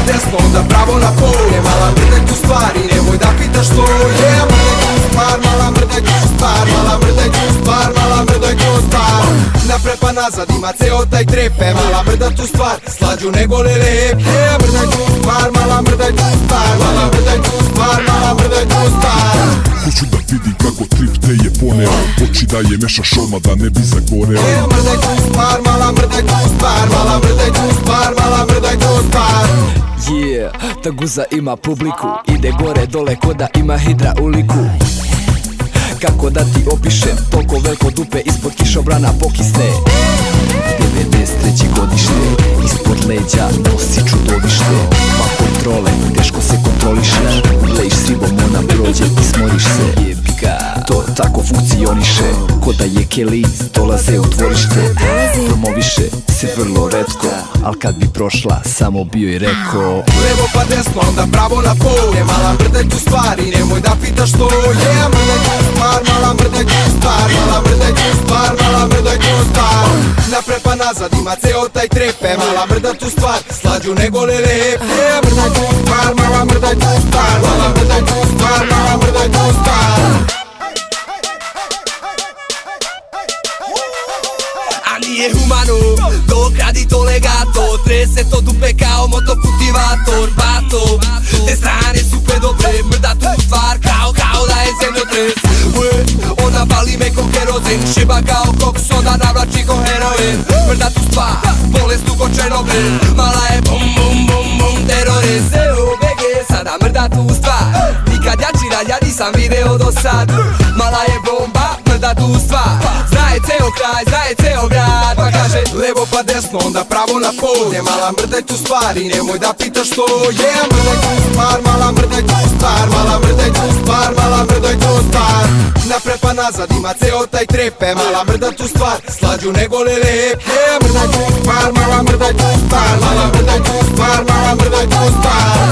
desno, onda pravo na pol. Mala mrdaj tu stvari, nemoj da pitaš što je. Mrdaj tu stvar, mala mrdaj tu stvar. Mala mrdaj tu stvar, mala mrdaj tu stvar. Napred pa nazad ima ceo taj trepe. Mala mrda tu stvar, slađu nego lelepe. Mrdaj tu stvar, mala mrdaj tu stvar. Mala mrdaj tu stvar, mala mrdaj tu stvar. Hoću da vidim kako trip te je poneo. Oči da je mešaš odmah da ne bi zagoreo. Mrdaj tu stvar, mala mrdaj tu stvar. Mala mrdaj tu stvar, mala mrdaj tu stvar. Yeah, ta guza ima publiku. Ide gore dole ko da ima hidrauliku. Kako da ti opišem, toliko veliko dupe ispod kišobrana pokisne. 93. godište, ispod leđa nosi čudovište. Pa kontrole, teško se kontrolišeš. Lejiš s ribom, ona prođe i smoriš se. Jebika, to tako funkcioniše. Ko da je Kelly, dolaze u dvorište. Promoviše se vrlo retko, al kad bi prošla, samo bio i rekao. Levo pa desno, onda pravo na pol. Mala mrdaj tu stvari, nemoj da pitaš što je. Mrdaj tu stvar, mala mrdaj tu stvar. Mala mrdaj tu stvar, mala mrdaj tu stvar. Napred pa nazad ima ceo taj trepe. Mala mrda tu stvar, slađu nego lelepe. Mrdaj tu stvar, mala mrdaj tu stvar. Mala mrdaj tu stvar, mala mrdaj tu stvar. A nije humano, to kradi to legato. Trese to dupe kao motokultivator. Bato, te strane su predobre. Mrda tu stvar kao da je zemljotres. Ona pali me ko kerozen. Šiba kao koks, onda navlači ko heroin. Mrda tu stvar, bolest dugo Černobil. Mala je bum bum bum bum terorist. BG, sada mrda tu stvar. Nikad jačiranja nisam video do sad. Mala je bomba, mrda tu stvar. Znaje ceo kraj, znaje ceo grad. Pa kaže levo pa desno, onda pravo na pol. Mala mrdaj tu stvari, nemoj da pitaš što je. Mrdaj tu stvar, mala mrdaj tu stvar. Mala mrdaj tu stvar, mala mrdaj tu stvar. Napred pa nazad ima ceo taj trepe. Mala mrda tu stvar, slađu nego lelepe. Mrdaj tu stvar, mala mrdaj tu stvar. Mala mrdaj tu stvar, mala mrdaj tu stvar.